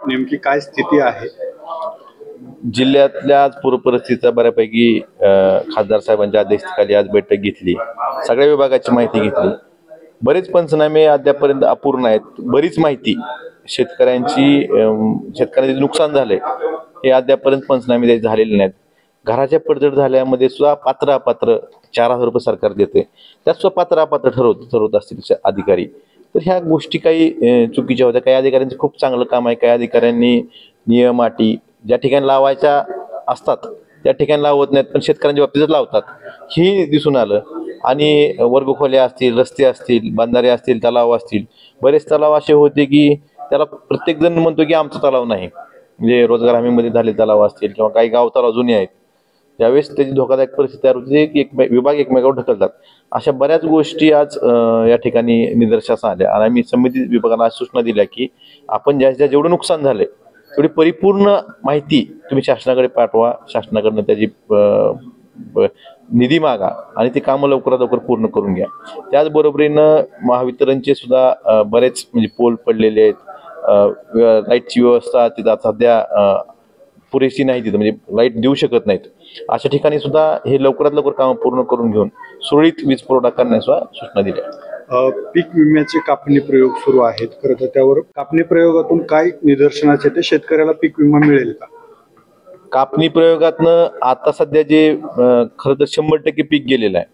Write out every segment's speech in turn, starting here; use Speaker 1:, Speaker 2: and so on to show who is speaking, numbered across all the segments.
Speaker 1: नेमकी काय स्थिती आहे?
Speaker 2: जिल्ह्यातल्या आज पूर परिस्थितीचा बऱ्यापैकी खासदार साहेबांच्या अध्यक्षतेखाली आज बैठक घेतली. सगळ्या विभागाची माहिती घेतली. बरेच पंचनामे अद्यापर्यंत अपूर्ण आहेत. बरीच माहिती शेतकऱ्यांचे नुकसान झाले हे अद्यापर्यंत पंचनामे द्यायचे झालेले नाहीत. घराच्या पडझड झाल्यामध्ये सुद्धा पात्र अपात्र 4,000 रुपये सरकार देते, त्यात सुद्धा पात्र अपात्र ठरवत असतील अधिकारी. तर ह्या गोष्टी काही चुकीच्या होत्या. काही अधिकाऱ्यांचं खूप चांगलं काम आहे. काही अधिकाऱ्यांनी नियम अटी ज्या ठिकाणी लावायच्या असतात त्या ठिकाणी लावत नाहीत, पण शेतकऱ्यांच्या बाबतीतच लावतात, ही दिसून आलं. आणि वर्गखोल्या असतील, रस्ते असतील, बांधारे असतील, तलाव असतील, बरेच तलाव असे होते की त्याला प्रत्येक जण म्हणतो की आमचा तलाव नाही. म्हणजे रोजगार हमीमध्ये झाले तलाव असतील किंवा काही गाव तलाव जुने आहेत, त्यावेळेस त्याची धोकादायक परिस्थिती तयार होते की विभाग एकमेकावर ढकलतात. अशा बऱ्याच गोष्टी आज या ठिकाणी निदर्शनास आल्या. आणि आम्ही संबंधित विभागाला सूचना दिल्या की आपण जेवढं नुकसान झालंय तेवढी परिपूर्ण माहिती तुम्ही शासनाकडे पाठवा, शासनाकडनं त्याची निधी मागा आणि ते कामं लवकरात लवकर पूर्ण करून घ्या. त्याचबरोबरीनं महावितरणचे सुद्धा बरेच म्हणजे पोल पडलेले आहेत. लाईटची व्यवस्था तिथं सध्या पुरेशी नाही, तिथं म्हणजे लाईट देऊ शकत नाहीत. अशा ठिकाणी सुद्धा हे लवकरात लवकर कामं पूर्ण करून घेऊन सुरळीत वीज पुरवठा करण्याच्या सूचना दिल्या.
Speaker 1: पीक विम्याचे कापणी प्रयोग सुरू आहेत. खरं तर त्यावर कापणी प्रयोगातून काय निदर्शनास येते? शेतकऱ्याला पीक विमा मिळेल का?
Speaker 2: कापणी प्रयोगातनं आता सध्या जे खरं तर 100% पीक गेलेलं आहे.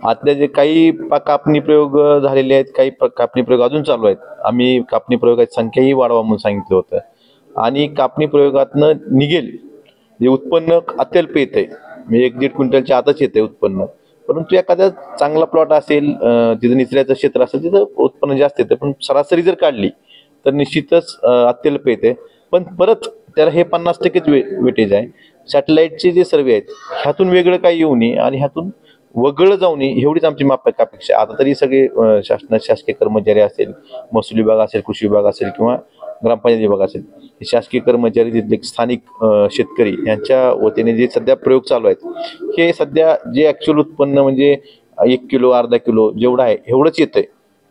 Speaker 2: आतल्या जे काही कापणी प्रयोग झालेले आहेत, काही कापणी प्रयोग अजून चालू आहेत. आम्ही कापणी प्रयोगाची संख्याही वाढवा म्हणून सांगितलं होतं. आणि कापणी प्रयोगातनं निघेल जे उत्पन्न अत्यल्प येते, म्हणजे 1-1.5 क्विंटलच्या आतच येते उत्पन्न. परंतु एखादा चांगला प्लॉट असेल, तिथं निचऱ्याचं क्षेत्र असेल, तिथं उत्पन्न जास्त येतं. पण सरासरी जर काढली तर निश्चितच अत्यल्प येते. पण परत त्याला हे 50%च वेटेज आहे. सॅटेलाईटचे जे सर्वे आहेत ह्यातून वेगळं काही येऊ नये आणि ह्यातून वगळं जाऊ नये एवढीच आमची अपेक्षा. आता तरी सगळे शासकीय कर्मचारी असेल, महसूल विभाग असेल, कृषी विभाग असेल किंवा ग्रामपंचायत विभाग असेल, शासकीय कर्मचारी, तिथले स्थानिक शेतकरी यांच्या वतीने जे सध्या प्रयोग चालू आहेत हे सध्या जे ॲक्च्युअल उत्पन्न म्हणजे 1 किलो, अर्धा किलो जेवढं आहे एवढंच येतंय.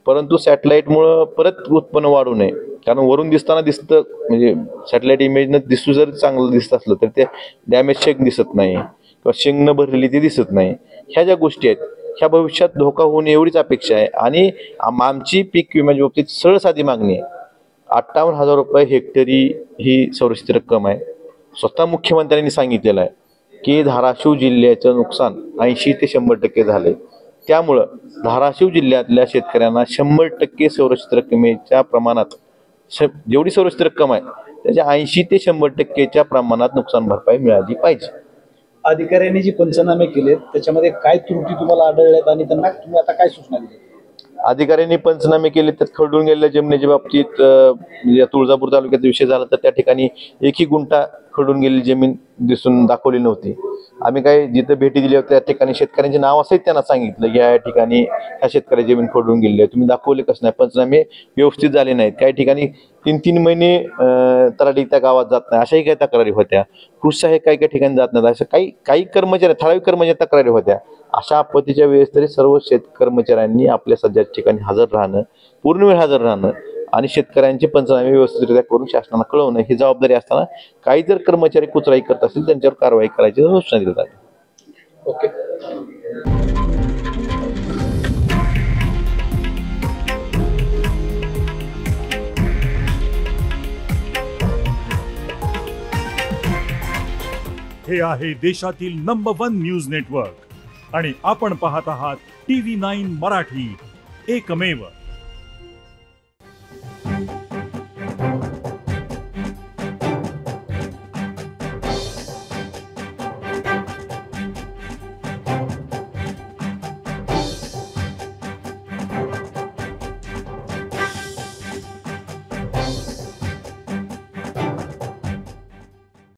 Speaker 2: परंतु सॅटेलाईटमुळं परत उत्पन्न वाढू नये, कारण वरून दिसताना दिसतं म्हणजे सॅटेलाईट इमेजनं दिसू जर चांगलं दिसत असलं तर ते डॅमेज शेंग दिसत नाही किंवा शेंग न भरलेली ती दिसत नाही. ह्या ज्या गोष्टी आहेत ह्या भविष्यात धोका होऊ नये एवढीच अपेक्षा आहे. आणि आमची पीक विम्याच्या बाबतीत सरळ साधी मागणी आहे. 58,000 रुपये हेक्टरी ही संरक्षित रक्कम आहे. स्वतः मुख्यमंत्र्यांनी सांगितलेलं आहे की धाराशिव जिल्ह्याचं नुकसान 80 ते 100% झाले. त्यामुळं धाराशिव जिल्ह्यातल्या शेतकऱ्यांना 100% संरक्षित रकमेच्या प्रमाणात जेवढी संरक्षित रक्कम आहे त्याच्या 80 ते 100%च्या प्रमाणात नुकसान भरपाई मिळाली पाहिजे.
Speaker 3: अधिकाऱ्यांनी जी पंचनामे केलेत त्याच्यामध्ये काय त्रुटी तुम्हाला आढळल्यात आणि त्यांना तुम्ही आता काय सूचना दिली?
Speaker 2: अधिकाऱ्यांनी पंचनामे केले त्यात खरडून गेलेल्या जमिनीच्या बाबतीत म्हणजे तुळजापूर तालुक्याचा विषय झाला तर त्या ठिकाणी 1 गुंठा खरडून गेलेली जमीन दाखवली नव्हती. आम्ही काय जिथं भेटी दिल्या होत्या त्या ठिकाणी शेतकऱ्यांचे नाव असंही त्यांना सांगितलं की या ठिकाणी ह्या शेतकऱ्याची जमीन खरडून गेलेली आहे, तुम्ही दाखवले कसं नाही. पंचनामे व्यवस्थित झाले नाहीत. काही ठिकाणी 3-3 महिने तलाठी त्या गावात जात नाही अशाही काही तक्रारी होत्या. कृषी काही ठिकाणी जात नाहीत अशा काही कर्मचारी, ठराविक कर्मचारी तक्रारी होत्या. अशा आपत्तीच्या वेळेस तरी सर्व कर्मचाऱ्यांनी आपल्या सध्याच्या ठिकाणी हजर राहणं, पूर्ण वेळ हजर राहणं आणि शेतकऱ्यांचे पंचनामे व्यवस्थितरित्या करून शासनाला कळवणं ही जबाबदारी असताना काही जर कर्मचारी कुचराई करत असतील त्यांच्यावर कारवाई करायची सूचना दिली जाते.
Speaker 3: ओके.
Speaker 4: हे आहे देशातील नंबर 1 न्यूज नेटवर्क आणि आपण पाहत आहात TV9 मराठी, एकमेव.